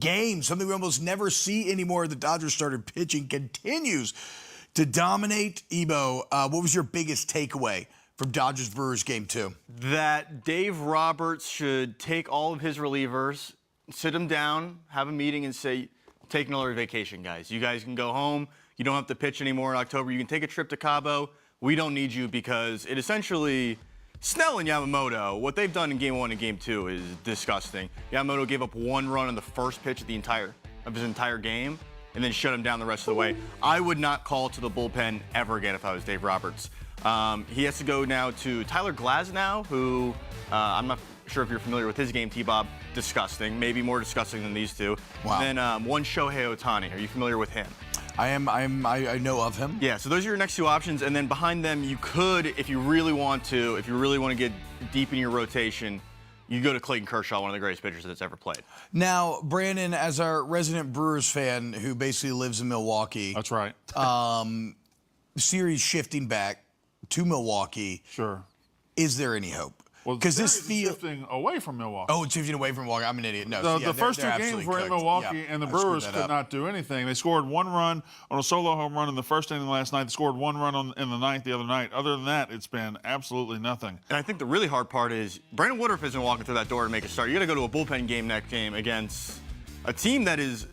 game, something we almost never see anymore. The Dodgers started pitching, continues to dominate. Ebo, what was your biggest takeaway from Dodgers-Brewers Game 2? That Dave Roberts should take all of his relievers, sit them down, have a meeting, and say, take another vacation, guys. You guys can go home. You don't have to pitch anymore in October. You can take a trip to Cabo. We don't need you because it essentially, Snell and Yamamoto, what they've done in Game 1 and Game 2 is disgusting. Yamamoto gave up 1 run on the first pitch of his entire game and then shut him down the rest of the way. I would not call to the bullpen ever again if I was Dave Roberts. He has to go now to Tyler Glasnow, who I'm not sure if you're familiar with his game, T-Bob. Disgusting, maybe more disgusting than these two. Wow. And then one Shohei Ohtani. Are you familiar with him? I know of him. Yeah, so those are your next 2 options, and then behind them, you could, if you really want to get deep in your rotation, you go to Clayton Kershaw, one of the greatest pitchers that's ever played. Now, Brandon, as our resident Brewers fan who basically lives in Milwaukee. That's right. Series shifting back to Milwaukee. Sure. Is there any hope? Well, because this feels shifting away from Milwaukee. Oh, it's shifting away from Milwaukee. I'm an idiot. No, the first 2 games were in Milwaukee, and the Brewers could not do anything. They scored 1 run on a solo home run in the first inning last night. They scored 1 run in the 9th the other night. Other than that, it's been absolutely nothing. And I think the really hard part is Brandon Woodruff isn't walking through that door to make a start. You got to go to a bullpen game next game against a team that is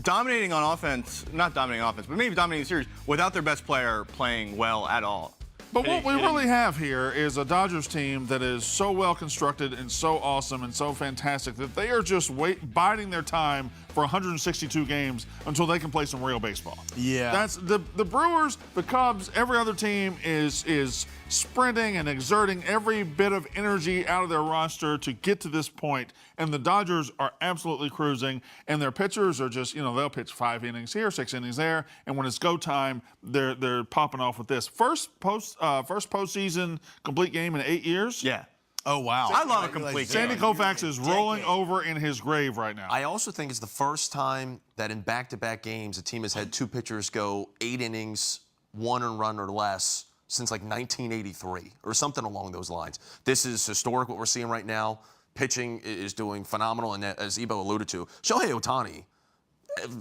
dominating on offense, not dominating offense, but maybe dominating the series without their best player playing well at all. But what we really have here is a Dodgers team that is so well constructed and so awesome and so fantastic that they are just biding their time for 162 games until they can play some real baseball. Yeah. That's the Brewers, the Cubs, every other team is sprinting and exerting every bit of energy out of their roster to get to this point. And the Dodgers are absolutely cruising, and their pitchers are just, they'll pitch 5 innings here, 6 innings there, and when it's go time, they're popping off with this. First postseason complete game in 8 years. Yeah. Oh, wow. I love a complete game. Sandy Koufax is rolling over in his grave right now. I also think it's the first time that in back-to-back games a team has had 2 pitchers go 8 innings, 1 run or less since like 1983 or something along those lines. This is historic what we're seeing right now. Pitching is doing phenomenal, and as Ebo alluded to, Shohei Ohtani,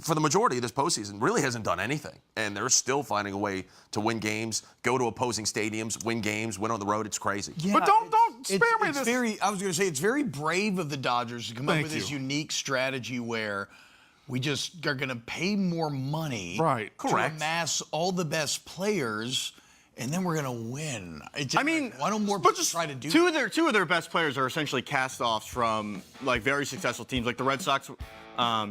for the majority of this postseason, really hasn't done anything. And they're still finding a way to win games, go to opposing stadiums, win games, win on the road. It's crazy. Yeah, but don't spare me this. I was going to say, it's very brave of the Dodgers to come up with this unique strategy where we just are going to pay more money to amass all the best players, and then we're going to win. Why don't more people try to do that? Two of their best players are essentially cast-offs from very successful teams. Like the Red Sox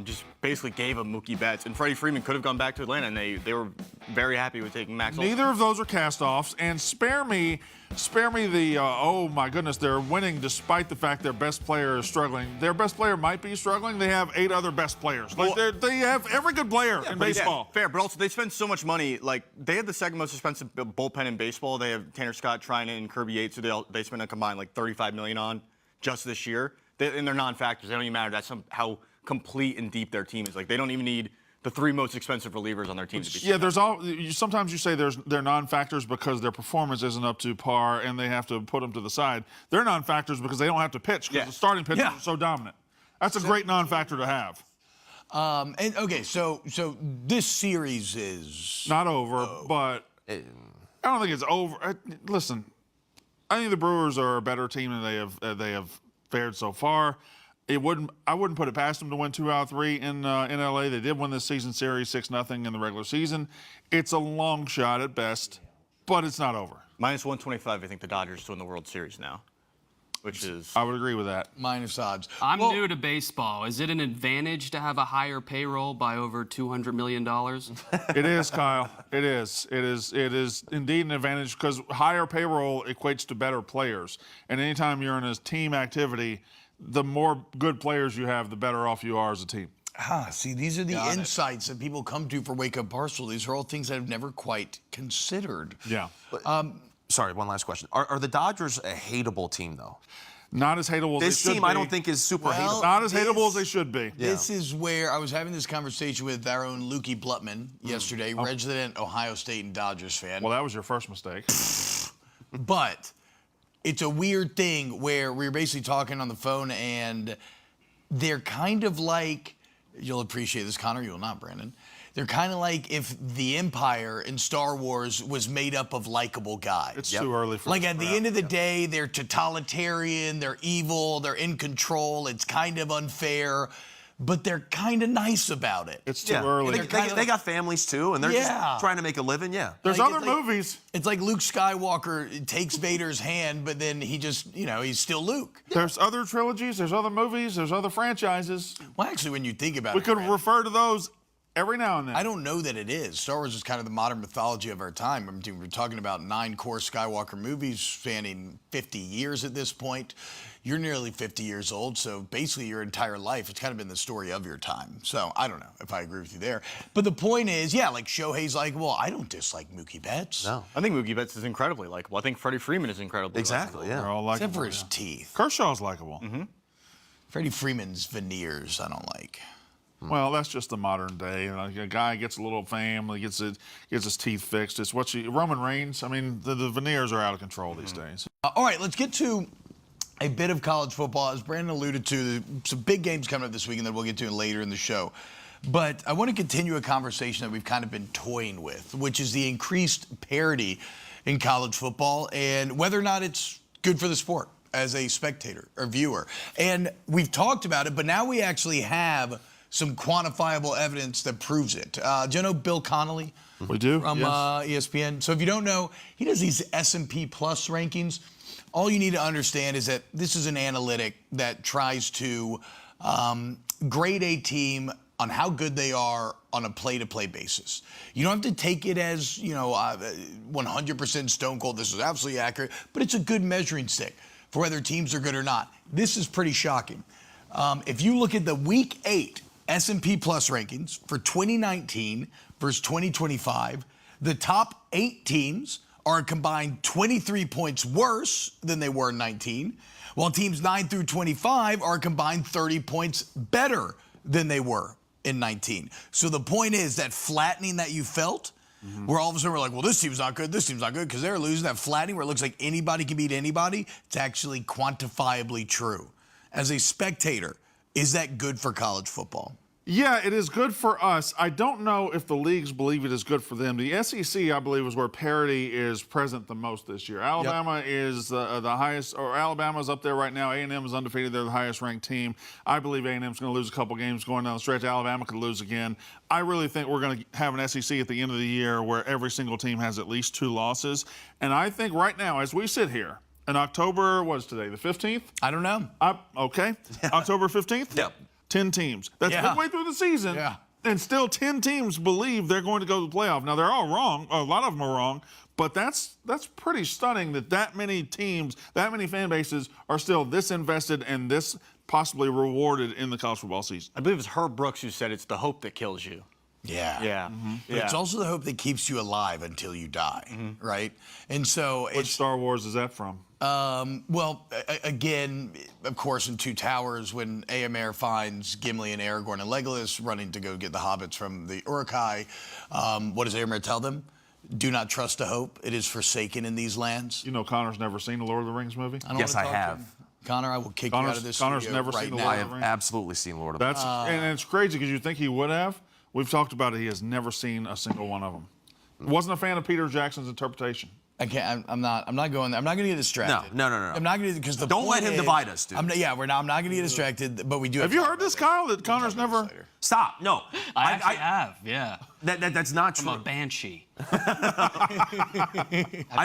just basically gave them Mookie Betts, and Freddie Freeman could have gone back to Atlanta, and they were very happy with taking Max Olson. Neither of those are cast-offs, and spare me the, oh my goodness, they're winning despite the fact their best player is struggling. Their best player might be struggling. They have 8 other best players. They have every good player in baseball. Yeah, fair, but also they spend so much money. Like, they had the second most expensive bullpen in baseball. They have Tanner Scott, Trinan, and Kirby Yates, who they spend a combined like $35 million on just this year. And they're non-factors. They don't even matter. That's how complete and deep their team is. Like, they don't even need the 3 most expensive relievers on their team to be successful. Sometimes you say they're non-factors because their performance isn't up to par and they have to put them to the side. They're non-factors because they don't have to pitch because the starting pitchers are so dominant. That's a great non-factor to have. So this series is not over, but I don't think it's over. Listen, I think the Brewers are a better team than they have fared so far. I wouldn't put it past them to win 2 out of 3 in LA. They did win this season series 6-0 in the regular season. It's a long shot at best, but it's not over. Minus 125, I think the Dodgers to win the World Series now, which is... I would agree with that. Minus odds. I'm new to baseball. Is it an advantage to have a higher payroll by over $200 million? It is, Kyle. It is. It is indeed an advantage because higher payroll equates to better players. And anytime you're in a team activity, the more good players you have, the better off you are as a team. See, these are the insights that people come to for Wake Up Barstool. These are all things that I've never quite considered. Yeah. Sorry, one last question. Are the Dodgers a hateable team, though? Not as hateable as they should be. This team, I don't think, is super hateable. Not as hateable as they should be. This is where I was having this conversation with our own Lukey Blutman yesterday, resident Ohio State and Dodgers fan. Well, that was your first mistake. But it's a weird thing where we were basically talking on the phone, and they're kind of like You'll appreciate this, Connor. You will not, Brandon. They're kind of like if the Empire in Star Wars was made up of likable guys. It's too early for Like at the end of the day, they're totalitarian, they're evil, they're in control. It's kind of unfair, but they're kind of nice about it. It's too early. They got families too, and they're just trying to make a living. Yeah. There's Like, other movies. It's like Luke Skywalker takes Vader's hand, but then he just, he's still Luke. There's other trilogies. There's other movies. There's other franchises. Well, actually, when you think about We it, could Brandon, refer to those every now and then. I don't know that it is. Star Wars is kind of the modern mythology of our time. I mean, we're talking about 9 core Skywalker movies spanning 50 years at this point. You're nearly 50 years old, so basically your entire life, it's kind of been the story of your time. So I don't know if I agree with you there. But the point is, like Shohei's like, well, I don't dislike Mookie Betts. No. I think Mookie Betts is incredibly likable. I think Freddie Freeman is incredibly Exactly. likable. Yeah. They're all likable. Except for his teeth. Kershaw's likable. Freddie Freeman's veneers, I don't like. Well, that's just the modern day. Like a guy gets a little fame, gets his teeth fixed. It's Roman Reigns. I mean, the veneers are out of control these days. All right, let's get to a bit of college football. As Brandon alluded to, some big games coming up this weekend that we'll get to later in the show. But I want to continue a conversation that we've kind of been toying with, which is the increased parity in college football and whether or not it's good for the sport as a spectator or viewer. And we've talked about it, but now we actually have some quantifiable evidence that proves it. Do you know Bill Connolly? We do. From ESPN. So if you don't know, he does these S&P Plus rankings. All you need to understand is that this is an analytic that tries to grade a team on how good they are on a play-to-play basis. You don't have to take it as, 100% stone cold, this is absolutely accurate, but it's a good measuring stick for whether teams are good or not. This is pretty shocking. If you look at the Week 8 S&P Plus rankings for 2019 versus 2025, the top 8 teams are a combined 23 points worse than they were in 19, while teams 9 through 25 are a combined 30 points better than they were in 19. So the point is that flattening that you felt, where all of a sudden we're like, well, this team's not good, because they're losing, that flattening where it looks like anybody can beat anybody, it's actually quantifiably true. As a spectator, is that good for college football? Yeah, it is good for us. I don't know if the leagues believe it is good for them. The SEC, I believe, is where parity is present the most this year. Alabama is the highest, or Alabama's up there right now. A&M is undefeated. They're the highest-ranked team. I believe A&M's going to lose a couple games going down the stretch. Alabama could lose again. I really think we're going to have an SEC at the end of the year where every single team has at least 2 losses. And I think right now, as we sit here, in October, what is today, the 15th? I don't know. Okay. October 15th? Yep. 10 teams. That's midway through the season. Yeah. And still 10 teams believe they're going to go to the playoff. Now, they're all wrong. A lot of them are wrong. But that's pretty stunning that many teams, that many fan bases are still this invested and this possibly rewarded in the college football season. I believe it's Herb Brooks who said it's the hope that kills you. Yeah. Yeah. But it's also the hope that keeps you alive until you die, right? And so Which Star Wars is that from? Again, of course, in Two Towers, when Éomer finds Gimli and Aragorn and Legolas running to go get the hobbits from the Uruk-hai, what does Éomer tell them? Do not trust a hope. It is forsaken in these lands. You know Connor's never seen the Lord of the Rings movie? Yes, I have. Connor, I will kick you out of this Connor's studio never right seen the now. Lord I of the have Rings. absolutely seen Lord of the Rings. And it's crazy because you think he would have. We've talked about it. He has never seen a single one of them. Wasn't a fan of Peter Jackson's interpretation. I can't. I'm not going there. I'm not going to get distracted. No. I'm not going to because the Don't let point him is- divide us, dude. I'm not going to get distracted. But we do. Have you heard this, Kyle, that Connor's never... Stop. No. I actually have, yeah. That's not I'm true. a banshee. Have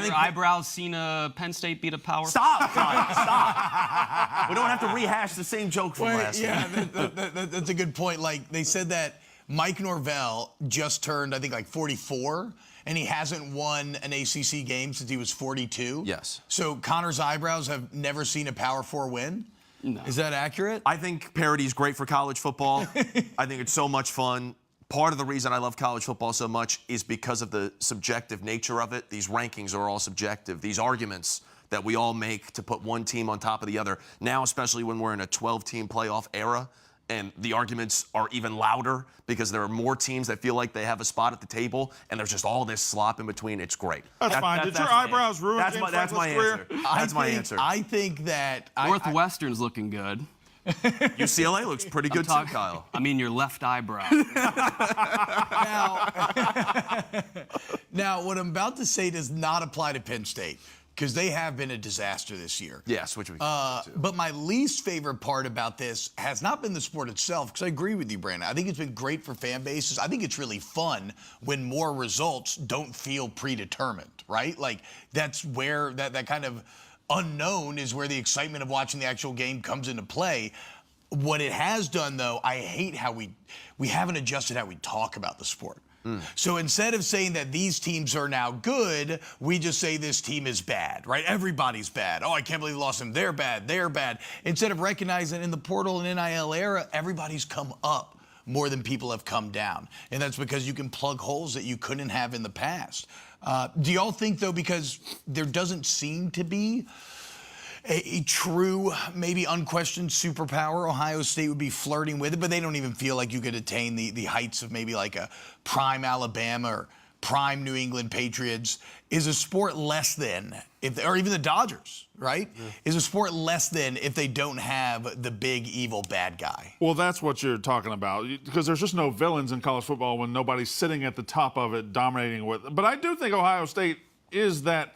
your eyebrows seen a Penn State beat a Power? Stop, Kyle. Stop. We don't have to rehash the same joke from last Yeah, week. that's a good point. Like they said that Mike Norvell just turned, I think, like 44, and he hasn't won an ACC game since he was 42. Yes. So Connor's eyebrows have never seen a Power 4 win. No. Is that accurate? I think parity is great for college football. I think it's so much fun. Part of the reason I love college football so much is because of the subjective nature of it. These rankings are all subjective. These arguments that we all make to put one team on top of the other. Now, especially when we're in a 12-team playoff era, and the arguments are even louder because there are more teams that feel like they have a spot at the table, and there's just all this slop in between. It's great. That's fine. Did your eyebrows ruin James That's my Franklin's career? answer. That's my answer. I think that Northwestern's looking good. UCLA looks pretty good too, Kyle. I mean, your left eyebrow. Now, what I'm about to say does not apply to Penn State, because they have been a disaster this year. Yes, which we But my least favorite part about this has not been the sport itself, because I agree with you, Brandon. I think it's been great for fan bases. I think it's really fun when more results don't feel predetermined, right? Like, that's where that kind of unknown is where the excitement of watching the actual game comes into play. What it has done, though, I hate how we haven't adjusted how we talk about the sport. So instead of saying that these teams are now good, we just say this team is bad, right? Everybody's bad. Oh, I can't believe we lost them. They're bad. They're bad. Instead of recognizing in the portal and NIL era, everybody's come up more than people have come down. And that's because you can plug holes that you couldn't have in the past. Do y'all think, though, because there doesn't seem to be a true, maybe unquestioned superpower, Ohio State would be flirting with it, but they don't even feel like you could attain the heights of maybe like a prime Alabama or prime New England Patriots. Is a sport less than, or even the Dodgers, right? Is a sport less than if they don't have the big, evil, bad guy? Well, that's what you're talking about, because there's just no villains in college football when nobody's sitting at the top of it dominating with it. But I do think Ohio State is that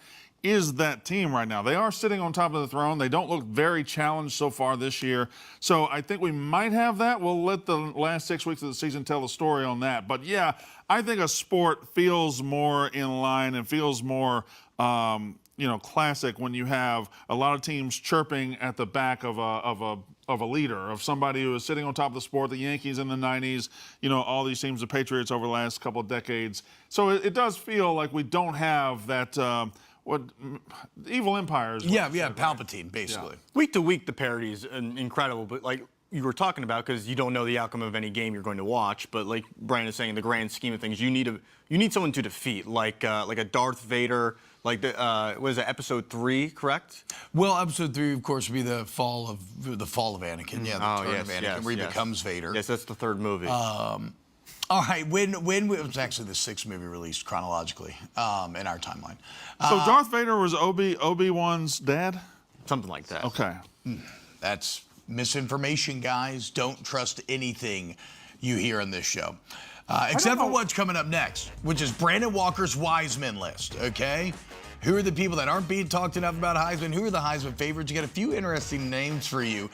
team right now. They are sitting on top of the throne. They don't look very challenged so far this year. So I think we might have that. We'll let the last 6 weeks of the season tell the story on that. But yeah, I think a sport feels more in line and feels more classic when you have a lot of teams chirping at the back of a leader, of somebody who is sitting on top of the sport. The Yankees in the 90s, all these teams, the Patriots over the last couple of decades. So it does feel like we don't have that what evil empires. Yeah, Palpatine, basically. Yeah. Week to week, the parity is incredible, but like you were talking about, because you don't know the outcome of any game you're going to watch. But like Brian is saying, in the grand scheme of things, you need someone to defeat, like a Darth Vader, like what is it, episode 3, correct? Well, episode 3, of course, would be the fall of Anakin. Yeah, the turn of Anakin, where he becomes Vader. Yes, that's the 3rd movie. All right, when it was actually the 6th movie released chronologically in our timeline. So Darth Vader was Obi-Wan's dad? Something like that. Okay. That's misinformation, guys. Don't trust anything you hear on this show. Except for what's coming up next, which is Brandon Walker's Wise Men list, okay? Who are the people that aren't being talked enough about Heisman? Who are the Heisman favorites? You got a few interesting names for you